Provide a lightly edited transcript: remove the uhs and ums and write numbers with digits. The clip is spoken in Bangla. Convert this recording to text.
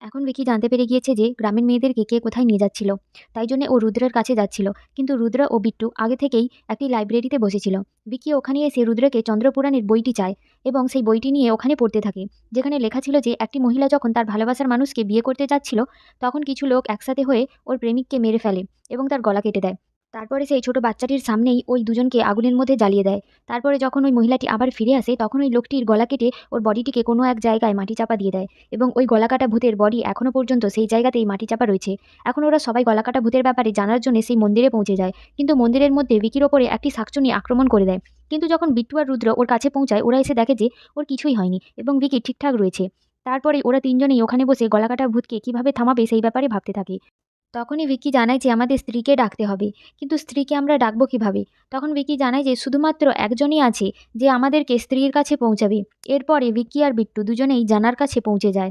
এখন ভিকি জানতে পেরে গিয়েছে যে গ্রামের মেয়েদেরকে কে কোথায় নিয়ে যাচ্ছিল। তাই জন্য ও রুদ্রের কাছে যাচ্ছিল। কিন্তু রুদ্র ও বিট্টু আগে থেকেই একটি লাইব্রেরিতে বসেছিল। ভিকি ওখানে এসে রুদ্রকে চন্দ্রপুরাণের বইটি চায় এবং সেই বইটি নিয়ে ওখানে পড়তে থাকে। যেখানে লেখা ছিল যে একটি মহিলা যখন তার ভালোবাসার মানুষকে বিয়ে করতে যাচ্ছিল, তখন কিছু লোক একসাথে হয়ে ওর প্রেমিককে মেরে ফেলে এবং তার গলা কেটে দেয়। তারপরে সেই ছোট বাচ্চাটির সামনেই ওই দুজনকে আগুনের মধ্যে জ্বালিয়ে দেয়। তারপরে যখন ওই মহিলাটি আবার ফিরে আসে, তখন ওই লোকটির গলা কেটে ওর বডিটিকে কোনো এক জায়গায় মাটি চাপা দিয়ে দেয় এবং ওই গলাকাটা ভূতের বডি এখনো পর্যন্ত সেই জায়গাতেই মাটি চাপা রয়েছে। এখন ওরা সবাই গলাকাটা ভূতের ব্যাপারে জানার জন্য সেই মন্দিরে পৌঁছে যায়। কিন্তু মন্দিরের মধ্যে ভিকির ওপরে একটি শাকচুন্নি আক্রমণ করে দেয়। কিন্তু যখন বিট্টু আর রুদ্র ওর কাছে পৌঁছায়, ওরা এসে দেখে যে ওর কিছুই হয়নি এবং ভিকি ঠিকঠাক রয়েছে। তারপরে ওরা তিনজনেই ওখানে বসে গলাকাটা ভূতকে কিভাবে থামাবে সেই ব্যাপারে ভাবতে থাকে। তখনই ভিকি জানায় যে আমাদের স্ত্রীকে ডাকতে হবে। কিন্তু স্ত্রীকে আমরা ডাকবো কিভাবে? তখন ভিকি জানায় যে শুধুমাত্র একজনই আছে যে আমাদেরকে স্ত্রীর কাছে পৌঁছাবে। এরপরে ভিকি আর বিট্টু দুজনেই জানার কাছে পৌঁছে যায়।